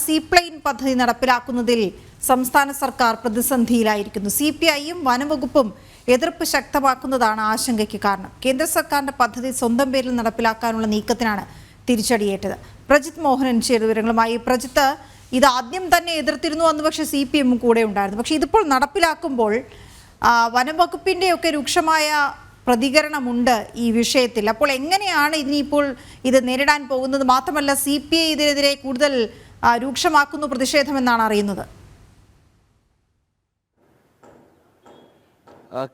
Seaplane പദ്ധതി നടപ്പിലാക്കുന്നതിൽ സംസ്ഥാന സർക്കാർ പ്രതിസന്ധിയിലായിരിക്കുന്നു. CPIയും വനംവകുപ്പും എതിർപ്പ് ശക്തമാക്കുന്നതാണ് ആശങ്കയ്ക്ക് കാരണം. കേന്ദ്ര സർക്കാരിന്റെ പദ്ധതി സ്വന്തം പേരിൽ നടപ്പിലാക്കാനുള്ള നീക്കത്തിനാണ് തിരിച്ചടിയേറ്റത്. പ്രജിത്ത് മോഹനൻ ചേരുന്ന വിവരങ്ങളുമായി. പ്രജിത്ത്, ഇത് ആദ്യം തന്നെ എതിർത്തിരുന്നു അന്ന്, പക്ഷേ CPM കൂടെ ഉണ്ടായിരുന്നു. പക്ഷേ ഇതിപ്പോൾ നടപ്പിലാക്കുമ്പോൾ വനംവകുപ്പിൻ്റെയൊക്കെ രൂക്ഷമായ പ്രതികരണമുണ്ട് ഈ വിഷയത്തിൽ. അപ്പോൾ എങ്ങനെയാണ് ഇനിയിപ്പോൾ ഇത് നേരിടാൻ പോകുന്നത്? മാത്രമല്ല CPI ഇതിനെതിരെ കൂടുതൽ രൂക്ഷമാക്കുന്നു പ്രതിഷേധമെന്നാണ് അറിയുന്നത്.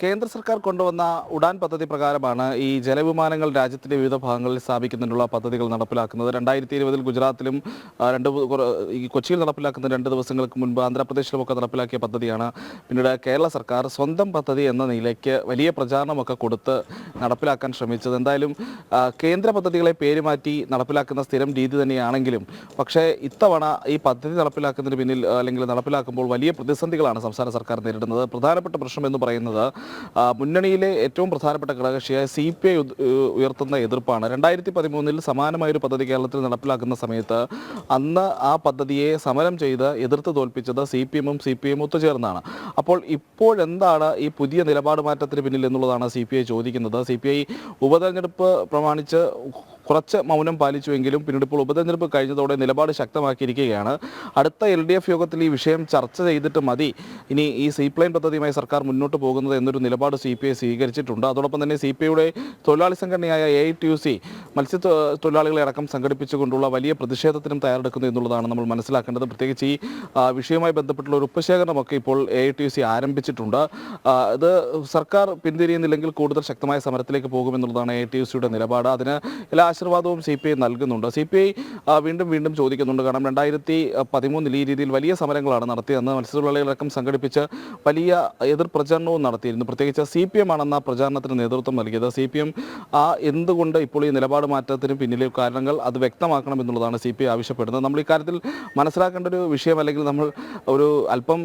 കേന്ദ്ര സർക്കാർ കൊണ്ടുവന്ന ഉഡാൻ പദ്ധതി പ്രകാരമാണ് ഈ ജലവിമാനങ്ങൾ രാജ്യത്തിന്റെ വിവിധ ഭാഗങ്ങളിൽ സ്ഥാപിക്കുന്നതിനുള്ള പദ്ധതികൾ നടപ്പിലാക്കുന്നത്. 2020 ഗുജറാത്തിലും ഈ കൊച്ചിയിൽ നടപ്പിലാക്കുന്ന 2 ദിവസങ്ങൾക്ക് മുൻപ് ആന്ധ്രാപ്രദേശിലുമൊക്കെ നടപ്പിലാക്കിയ പദ്ധതിയാണ്. പിന്നീട് കേരള സർക്കാർ സ്വന്തം പദ്ധതി എന്ന നിലയ്ക്ക് വലിയ പ്രചാരണമൊക്കെ കൊടുത്ത് നടപ്പിലാക്കാൻ ശ്രമിച്ചത്. എന്തായാലും കേന്ദ്ര പദ്ധതികളെ പേര് മാറ്റി നടപ്പിലാക്കുന്ന സ്ഥിരം രീതി തന്നെയാണെങ്കിലും പക്ഷേ ഇത്തവണ ഈ പദ്ധതി നടപ്പിലാക്കുന്നതിന് പിന്നിൽ അല്ലെങ്കിൽ നടപ്പിലാക്കുമ്പോൾ വലിയ പ്രതിസന്ധികളാണ് സംസ്ഥാന സർക്കാർ നേരിടുന്നത്. പ്രധാനപ്പെട്ട പ്രശ്നം എന്ന് പറയുന്നത് മുന്നണിയിലെ ഏറ്റവും പ്രധാനപ്പെട്ട ഘടകകക്ഷിയായ CPI ഉയർത്തുന്ന എതിർപ്പാണ്. 2013 സമാനമായൊരു പദ്ധതി കേരളത്തിൽ നടപ്പിലാക്കുന്ന സമയത്ത് അന്ന് ആ പദ്ധതിയെ സമരം ചെയ്ത് എതിർത്ത് തോൽപ്പിച്ചത് CPMഉം CPIയും ഒത്തുചേർന്നാണ്. അപ്പോൾ ഇപ്പോഴെന്താണ് ഈ പുതിയ നിലപാട് മാറ്റത്തിന് പിന്നിൽ എന്നുള്ളതാണ് CPI ചോദിക്കുന്നത്. CPI ഉപതെരഞ്ഞെടുപ്പ് പ്രമാണിച്ച് കുറച്ച് മൗനം പാലിച്ചുവെങ്കിലും പിന്നീട് ഇപ്പോൾ ഉപതെരഞ്ഞെടുപ്പ് കഴിഞ്ഞതോടെ നിലപാട് ശക്തമാക്കിയിരിക്കുകയാണ്. അടുത്ത LDF യോഗത്തിൽ ഈ വിഷയം ചർച്ച ചെയ്തിട്ട് മതി ഇനി ഈ സീപ്ലെയിൻ പദ്ധതിയുമായി സർക്കാർ മുന്നോട്ട് പോകുന്നത് എന്നൊരു നിലപാട് CPI സ്വീകരിച്ചിട്ടുണ്ട്. അതോടൊപ്പം തന്നെ CPIയുടെ തൊഴിലാളി സംഘടനയായ AITUC മത്സ്യത്തൊഴിലാളികളെ അടക്കം സംഘടിപ്പിച്ചുകൊണ്ടുള്ള വലിയ പ്രതിഷേധത്തിനും തയ്യാറെടുക്കുന്നു എന്നുള്ളതാണ് നമ്മൾ മനസ്സിലാക്കേണ്ടത്. പ്രത്യേകിച്ച് ഈ വിഷയവുമായി ബന്ധപ്പെട്ടുള്ള ഒരു ഉപശേഖരണമൊക്കെ ഇപ്പോൾ AITUC ആരംഭിച്ചിട്ടുണ്ട്. ഇത് സർക്കാർ പിന്തിരിയുന്നില്ലെങ്കിൽ കൂടുതൽ ശക്തമായ സമരത്തിലേക്ക് പോകുമെന്നുള്ളതാണ് AITUCയുടെ നിലപാട്. അതിന് എല്ലാ ആശീർവാദവും CPI നൽകുന്നുണ്ട്. CPI വീണ്ടും ചോദിക്കുന്നുണ്ട്. കാരണം 2013 ഈ രീതിയിൽ വലിയ സമരങ്ങളാണ് നടത്തിയതെന്ന് മത്സ്യത്തൊഴിലാളികളടക്കം സംഘടിപ്പിച്ച് വലിയ എതിർ പ്രചരണവും നടത്തിയിരുന്നു. പ്രത്യേകിച്ച് CPM ആണെന്ന പ്രചാരണത്തിന് നേതൃത്വം നൽകിയത്. CPM എന്തുകൊണ്ട് ഇപ്പോൾ ഈ നിലപാട് മാറ്റത്തിന് പിന്നിലെ കാരണങ്ങൾ അത് വ്യക്തമാക്കണം എന്നുള്ളതാണ് CPI ആവശ്യപ്പെടുന്നത്. നമ്മൾ ഇക്കാര്യത്തിൽ മനസ്സിലാക്കേണ്ട ഒരു വിഷയം, അല്ലെങ്കിൽ നമ്മൾ ഒരു അല്പം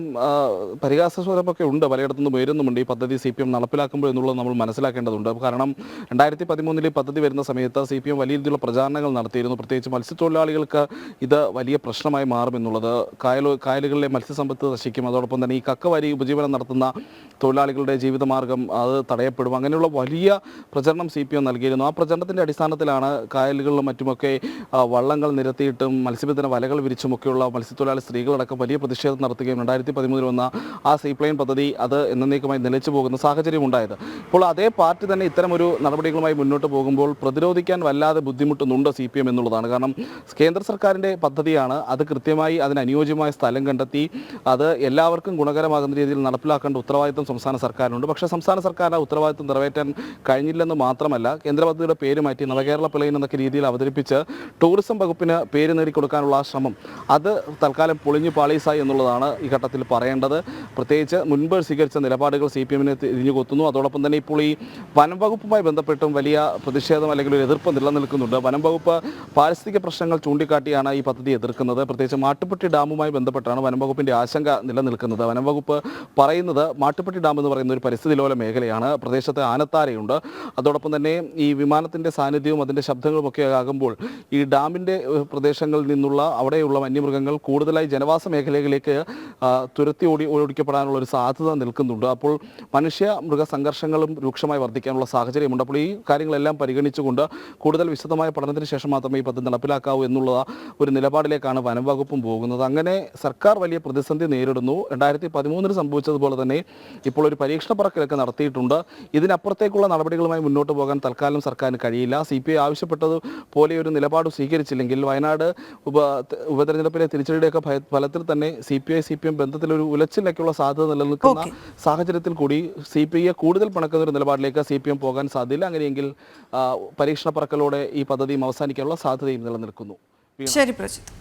പരിഹാസസ്വരമൊക്കെ ഉണ്ട്, പലയിടത്തുനിന്നും ഉയരുന്നുമുണ്ട് ഈ പദ്ധതി CPM നടപ്പിലാക്കുമ്പോൾ എന്നുള്ളത് നമ്മൾ മനസ്സിലാക്കേണ്ടതുണ്ട്. കാരണം 2013 പദ്ധതി വരുന്ന സമയത്ത് CPM വലിയ രീതിയിലുള്ള പ്രചാരണങ്ങൾ നടത്തിയിരുന്നു. പ്രത്യേകിച്ച് മത്സ്യത്തൊഴിലാളികൾക്ക് ഇത് വലിയ പ്രശ്നമായി മാറുമെന്നുള്ളത്, കായലുകളിലെ മത്സ്യസമ്പത്ത് നശിക്കും, അതോടൊപ്പം തന്നെ ഈ കക്കവാരി ഉപജീവനം നടത്തുന്ന തൊഴിലാളികളുടെ ജീവിതമാർഗം അത് തടയപ്പെടും, അങ്ങനെയുള്ള വലിയ പ്രചരണം CPM നൽകിയിരുന്നു. ആ പ്രചരണത്തിൻ്റെ അടിസ്ഥാനത്തിലാണ് കായലുകളിലും മറ്റുമൊക്കെ വള്ളങ്ങൾ നിരത്തിയിട്ടും മത്സ്യബന്ധന വലകൾ വിരിച്ചുമൊക്കെയുള്ള മത്സ്യത്തൊഴിലാളി സ്ത്രീകളടക്കം വലിയ പ്രതിഷേധം നടത്തുകയും 2013 വന്ന ആ സീപ്ലെയിൻ പദ്ധതി അത് എന്നേക്കുമായി നിലച്ചു പോകുന്ന സാഹചര്യം ഉണ്ടായത്. ഇപ്പോൾ അതേ പാർട്ടി തന്നെ ഇത്തരം ഒരു നടപടികളുമായി മുന്നോട്ട് പോകുമ്പോൾ പ്രതിരോധിക്കാൻ വല്ലാതെ ബുദ്ധിമുട്ടുന്നുണ്ട് CPM എന്നുള്ളതാണ്. കാരണം കേന്ദ്ര സർക്കാരിൻ്റെ പദ്ധതിയാണ്, അത് കൃത്യമായി അതിന് അനുയോജ്യമായ സ്ഥലം കണ്ടെത്തി അത് എല്ലാവർക്കും ഗുണകരമാകുന്ന രീതിയിൽ നടപ്പിലാക്കേണ്ട ഉത്തരവാദിത്വം സംസ്ഥാന സർക്കാരിനുണ്ട്. പക്ഷേ സംസ്ഥാന സർക്കാരിൻ്റെ ഉത്തരവാദിത്വം നിറവേറ്റാൻ കഴിഞ്ഞില്ലെന്ന് മാത്രമല്ല, കേന്ദ്ര പദ്ധതിയുടെ പേര് മാറ്റി നവകേരള പ്ലെയിൻ എന്നൊക്കെ രീതിയിൽ അവതരിപ്പിച്ച് ടൂറിസം വകുപ്പിന് പേര് നേടിക്കൊടുക്കാനുള്ള ശ്രമം അത് തൽക്കാലം പൊളിഞ്ഞു പാളീസായി എന്നുള്ളതാണ് ഈ ഘട്ടത്തിൽ പറയേണ്ടത്. പ്രത്യേകിച്ച് മുൻപ് സ്വീകരിച്ച നിലപാടുകൾ CPMനെ തിരിഞ്ഞു കൊത്തുന്നു. അതോടൊപ്പം തന്നെ ഇപ്പോൾ ഈ വനം വകുപ്പുമായി ബന്ധപ്പെട്ടും വലിയ പ്രതിഷേധം അല്ലെങ്കിൽ ഒരു എതിർപ്പ് നിലനിൽക്കുന്നുണ്ട്. വനം വകുപ്പ് പാരിസ്ഥിതിക പ്രശ്നങ്ങൾ ചൂണ്ടിക്കാട്ടിയാണ് ഈ പദ്ധതി എതിർക്കുന്നത്. പ്രത്യേകിച്ച് മാട്ടുപ്പെട്ടി ഡാമുമായി ബന്ധപ്പെട്ടാണ് വനം വകുപ്പിൻ്റെ ആശങ്ക നിലനിൽക്കുന്നത്. വനം വകുപ്പ് പറയുന്നത് മാട്ടുപ്പെട്ടി ഡാം എന്ന് പറയുന്ന ഒരു പരിസ്ഥിതി ലോല മേഖലയാണ്, പ്രദേശത്ത് ആനത്താരയുണ്ട്, അതോടൊപ്പം തന്നെ ഈ വിമാനത്തിൻ്റെ സാന്നിധ്യവും അതിൻ്റെ ശബ്ദങ്ങളുമൊക്കെ ആകുമ്പോൾ ഈ ഡാമിൻ്റെ പ്രദേശങ്ങളിൽ നിന്നുള്ള അവിടെയുള്ള വന്യമൃഗങ്ങൾ കൂടുതലായി ജനവാസ മേഖലകളിലേക്ക് തുരത്തി ഓടിക്കപ്പെടാനുള്ള ഒരു സാധ്യത നിൽക്കുന്നുണ്ട്. അപ്പോൾ മനുഷ്യ മൃഗ സംഘർഷങ്ങളും രൂക്ഷമായി വർദ്ധിക്കാനുള്ള സാഹചര്യമുണ്ട്. അപ്പോൾ ഈ കാര്യങ്ങളെല്ലാം പരിഗണിച്ചുകൊണ്ട് കൂടുതൽ വിശദമായ പഠനത്തിന് ശേഷം മാത്രമേ ഈ പദ്ധതി നടപ്പിലാക്കാവൂ എന്നുള്ള ഒരു നിലപാടിലേക്കാണ് വനം വകുപ്പും പോകുന്നത്. അങ്ങനെ സർക്കാർ വലിയ പ്രതിസന്ധി നേരിടുന്നു. 2013 സംഭവിച്ചതുപോലെ തന്നെ ഇപ്പോൾ ഒരു പരീക്ഷണ പറക്കലൊക്കെ നടത്തിയിട്ടുണ്ട്. ഇതിനപ്പുറത്തേക്കുള്ള നടപടികളുമായി മുന്നോട്ട് പോകാൻ തൽക്കാലം സർക്കാരിന് കഴിയില്ല. CPI ആവശ്യപ്പെട്ടതുപോലെ ഒരു നിലപാട് സ്വീകരിച്ചില്ലെങ്കിൽ വയനാട് ഉപതെരഞ്ഞെടുപ്പിലെ തിരിച്ചടിയുടെയൊക്കെ ഫലത്തിൽ തന്നെ CPI-CPM ബന്ധത്തിലൊരു ഉലച്ചിലേക്കുള്ള സാധ്യത നിലനിൽക്കുന്ന സാഹചര്യത്തിൽ കൂടി CPIയെ കൂടുതൽ പിണക്കുന്ന ഒരു നിലപാടിലേക്ക് CPM പോകാൻ സാധ്യതയില്ല. അങ്ങനെയെങ്കിൽ പരീക്ഷണ പറക്കലോടെ ഈ പദ്ധതിയും അവസാനിക്കാനുള്ള സാധ്യതയും നിലനിൽക്കുന്നു. ശരി പ്രജിത്ത്.